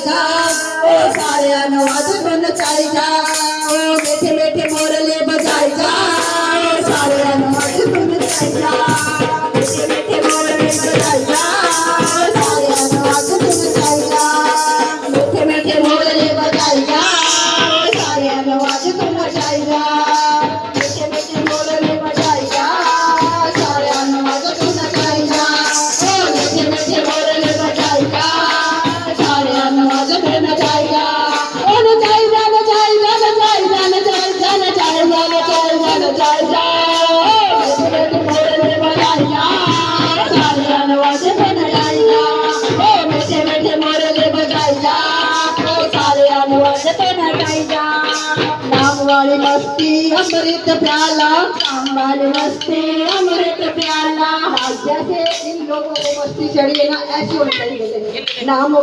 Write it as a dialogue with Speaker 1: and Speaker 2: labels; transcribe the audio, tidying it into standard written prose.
Speaker 1: जा ओ सारिया नवाज बन चाई जा ओ मीठे मीठे मोरले बजाई जा ओ सारिया नवाज बन चाई जा मीठे मीठे मोरले बजाई जा ओ सारिया नवाज बन चाई जा मीठे मीठे मोरले बजाई जा ओ सारिया नवाज बन चाई जा मीठे मीठे मोरले बजाई जा सारिया नवाज बन चाई जा ओ मीठे मीठे मोरले बजाई जा सारिया नवाज बन चाई जा ओ नचाई जा नचाई जा नचाई जा नचाई जा नचाई जा नचाई जा नचाई जा ओ मीठे मीठे मोरले बजाई जा सारिया नवाज बन चाई जा ओ मीठे मीठे मोरले बजाई जा ओ सारिया नवाज बन चाई जा नाम वाली मस्ती अमृत प्याला नाम वाली मस्ती अमृत प्याला। जैसे इन लोगों को मस्ती चढ़ी है ना, ऐसी होनी चाहिए नाम